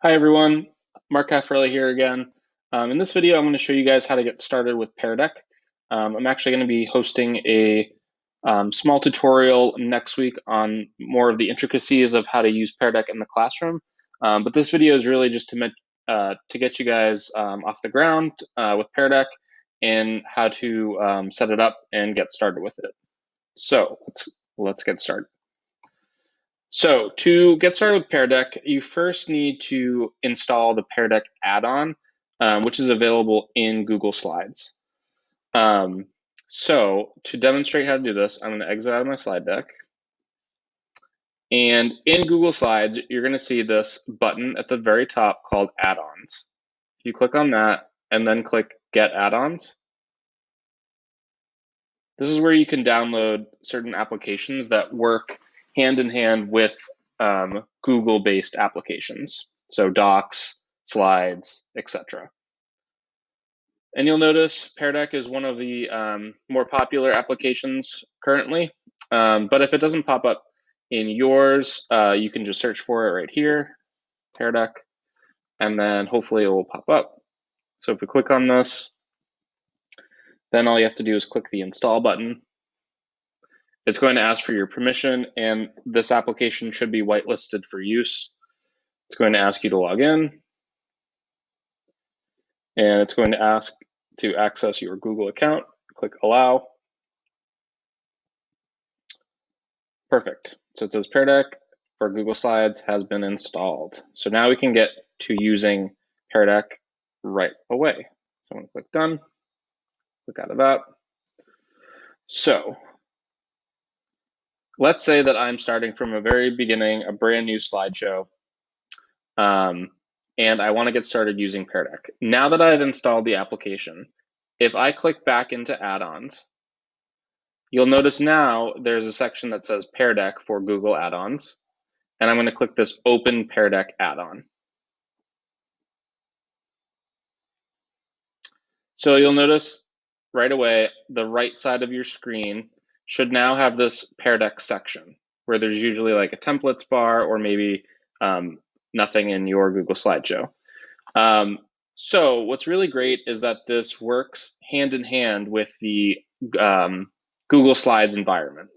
Hi everyone, Mark Caffarelli here again. In this video, I'm going to show you guys how to get started with Pear Deck. I'm actually going to be hosting a small tutorial next week on more of the intricacies of how to use Pear Deck in the classroom. But this video is really just to get you guys off the ground with Pear Deck and how to set it up and get started with it. So let's get started. So to get started with Pear Deck, you first need to install the Pear Deck add-on, which is available in Google Slides. So to demonstrate how to do this, I'm going to exit out of my slide deck. And in Google Slides, you're going to see this button at the very top called Add-ons. If you click on that and then click Get Add-ons, this is where you can download certain applications that work hand in hand with Google-based applications. So docs, slides, etc. And you'll notice Pear Deck is one of the more popular applications currently. But if it doesn't pop up in yours, you can just search for it right here, Pear Deck, and then hopefully it will pop up. So if we click on this, then all you have to do is click the install button. It's going to ask for your permission, and this application should be whitelisted for use. It's going to ask you to log in, and it's going to ask to access your Google account. Click allow. Perfect. So it says Pear Deck for Google Slides has been installed. So now we can get to using Pear Deck right away. So I'm going to click done, click out of that. So let's say that I'm starting from a very beginning, a brand new slideshow, and I want to get started using Pear Deck. Now that I've installed the application, if I click back into add-ons, you'll notice now there's a section that says Pear Deck for Google add-ons, and I'm going to click this Open Pear Deck add-on. So you'll notice right away, the right side of your screen should now have this Pear Deck section where there's usually like a templates bar or maybe nothing in your Google slideshow. So what's really great is that this works hand in hand with the Google Slides environment.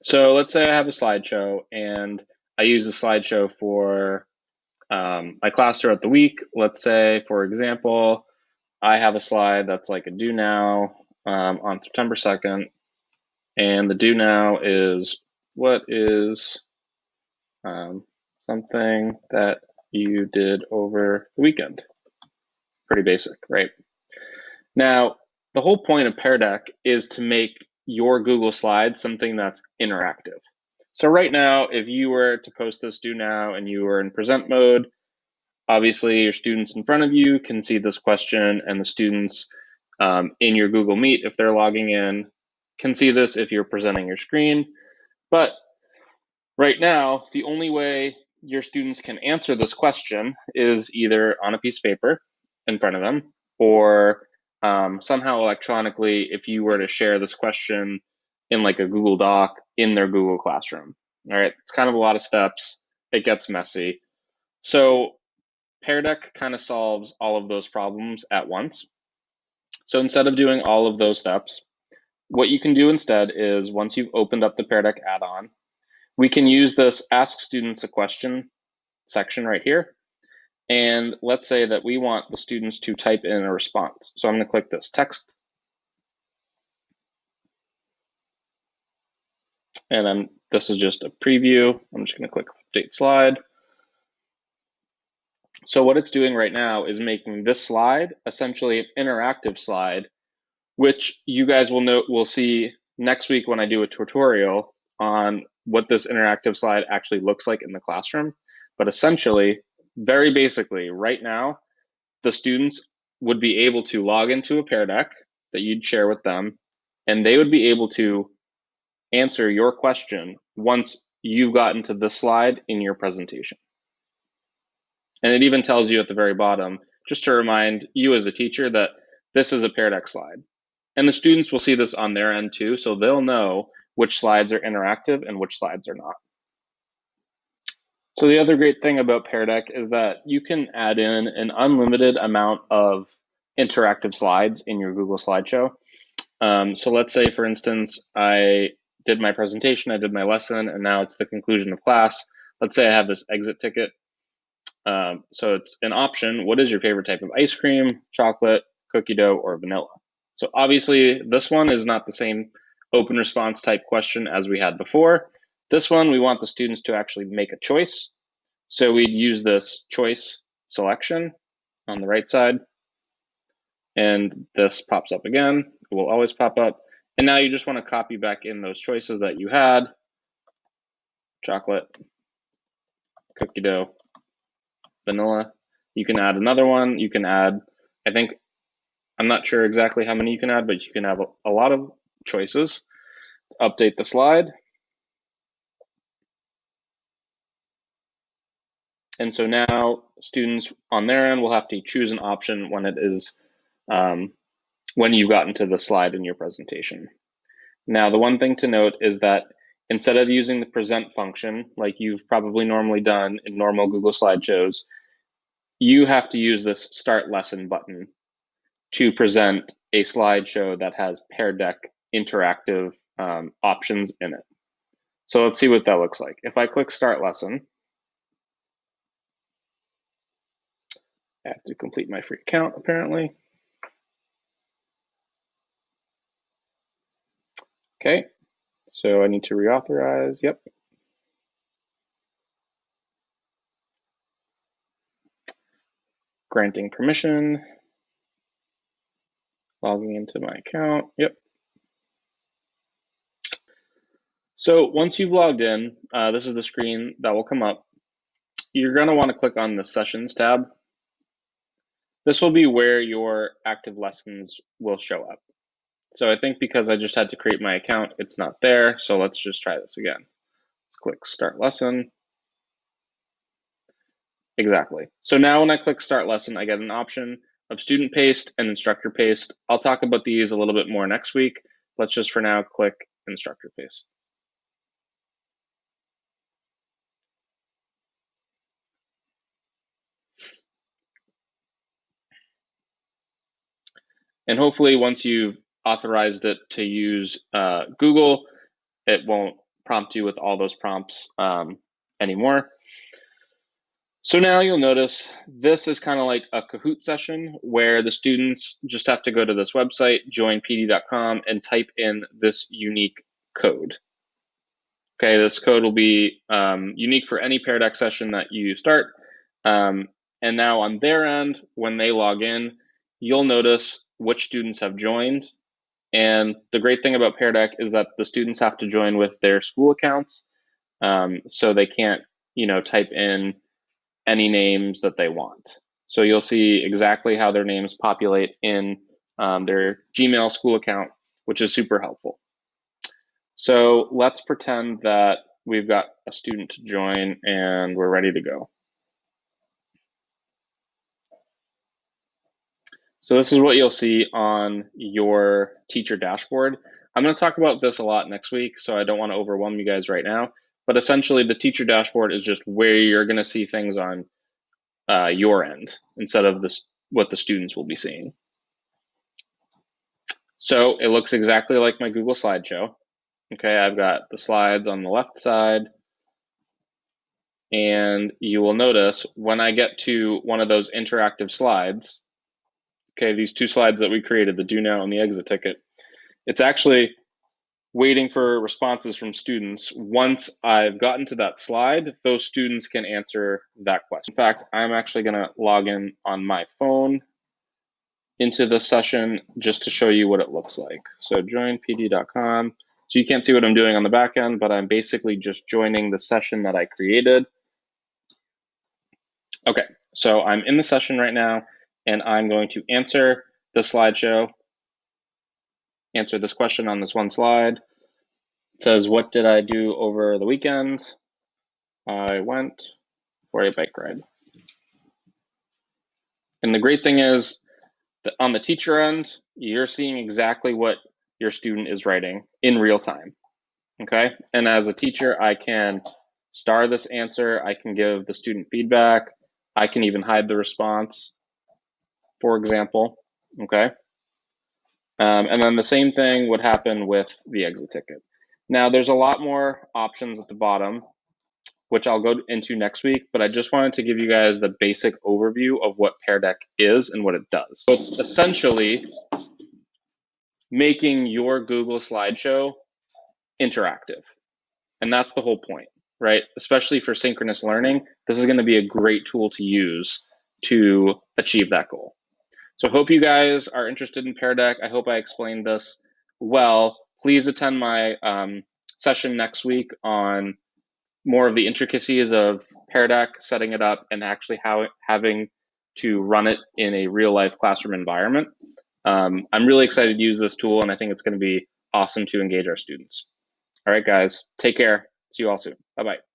So let's say I have a slideshow and I use the slideshow for my class throughout the week. Let's say, for example, I have a slide that's like a do now on September 2nd. And the do now is what is something that you did over the weekend. Pretty basic, right? Now, the whole point of Pear Deck is to make your Google Slides something that's interactive. So right now, if you were to post this do now and you were in present mode, obviously your students in front of you can see this question, and the students in your Google Meet, if they're logging in, can see this if you're presenting your screen. But right now, the only way your students can answer this question is either on a piece of paper in front of them, or somehow electronically if you were to share this question in like a Google Doc in their Google Classroom. All right, it's kind of a lot of steps. It gets messy. So Pear Deck kind of solves all of those problems at once. So instead of doing all of those steps, what you can do instead is once you've opened up the Pear Deck add-on, we can use this Ask Students a Question section right here. And let's say that we want the students to type in a response. So I'm going to click this text. And then this is just a preview. I'm just going to click update slide. So what it's doing right now is making this slide essentially an interactive slide, which you guys will see next week when I do a tutorial on what this interactive slide actually looks like in the classroom. But essentially, very basically, right now, the students would be able to log into a Pear Deck that you'd share with them, and they would be able to answer your question once you've gotten to this slide in your presentation. And it even tells you at the very bottom, just to remind you as a teacher that this is a Pear Deck slide. And the students will see this on their end too, so they'll know which slides are interactive and which slides are not. So the other great thing about Pear Deck is that you can add in an unlimited amount of interactive slides in your Google slideshow. So let's say, for instance, I did my presentation, I did my lesson, and now it's the conclusion of class. Let's say I have this exit ticket. So it's an option. What is your favorite type of ice cream, chocolate, cookie dough, or vanilla? So obviously this one is not the same open response type question as we had before. This one, we want the students to actually make a choice. So we'd use this choice selection on the right side, and this pops up again. It will always pop up. And now you just want to copy back in those choices that you had: chocolate, cookie dough, vanilla. You can add another one. You can add, I'm not sure exactly how many you can add, but you can have a lot of choices. Let's update the slide. And so now students on their end will have to choose an option when it is, when you've gotten to the slide in your presentation. Now, the one thing to note is that instead of using the present function, like you've probably normally done in normal Google slideshows, you have to use this start lesson button to present a slideshow that has Pear Deck interactive options in it. So let's see what that looks like. If I click start lesson, I have to complete my free account apparently. Okay, so I need to reauthorize, yep. Granting permission, logging into my account, yep. So once you've logged in, this is the screen that will come up. You're going to want to click on the Sessions tab. This will be where your active lessons will show up. So I think because I just had to create my account, it's not there. So let's just try this again. Let's click Start Lesson. Exactly. So now when I click Start Lesson, I get an option of student paste and instructor paste. I'll talk about these a little bit more next week. Let's just for now click instructor paste. And hopefully once you've authorized it to use Google, it won't prompt you with all those prompts anymore. So now you'll notice this is kind of like a Kahoot session where the students just have to go to this website, joinpd.com, and type in this unique code. Okay, this code will be unique for any Pear Deck session that you start. And now on their end, when they log in, you'll notice which students have joined. And the great thing about Pear Deck is that the students have to join with their school accounts. So they can't, type in any names that they want. So you'll see exactly how their names populate in their Gmail school account, which is super helpful. So let's pretend that we've got a student to join and we're ready to go. So this is what you'll see on your teacher dashboard. I'm going to talk about this a lot next week, so I don't want to overwhelm you guys right now. But essentially, the teacher dashboard is just where you're going to see things on your end instead of what the students will be seeing. So it looks exactly like my Google slideshow. Okay, I've got the slides on the left side. And you will notice when I get to one of those interactive slides, okay, these two slides that we created, the do now and the exit ticket, it's actually waiting for responses from students. Once I've gotten to that slide, those students can answer that question. In fact, I'm actually going to log in on my phone into the session just to show you what it looks like. So joinpd.com. So you can't see what I'm doing on the back end, but I'm basically just joining the session that I created. Okay, so I'm in the session right now, and I'm going to answer the slideshow, answer this question on this one slide. It says, what did I do over the weekend? I went for a bike ride. And the great thing is that on the teacher end, you're seeing exactly what your student is writing in real time, okay? And as a teacher, I can star this answer. I can give the student feedback. I can even hide the response, for example, okay? And then the same thing would happen with the exit ticket. Now, there's a lot more options at the bottom, which I'll go into next week, but I just wanted to give you guys the basic overview of what Pear Deck is and what it does. So it's essentially making your Google slideshow interactive. And that's the whole point, right? Especially for synchronous learning, this is going to be a great tool to use to achieve that goal. So I hope you guys are interested in Pear Deck. I hope I explained this well. Please attend my session next week on more of the intricacies of Pear Deck, setting it up, and actually having to run it in a real life classroom environment. I'm really excited to use this tool, and I think it's going to be awesome to engage our students. All right, guys, take care. See you all soon. Bye-bye.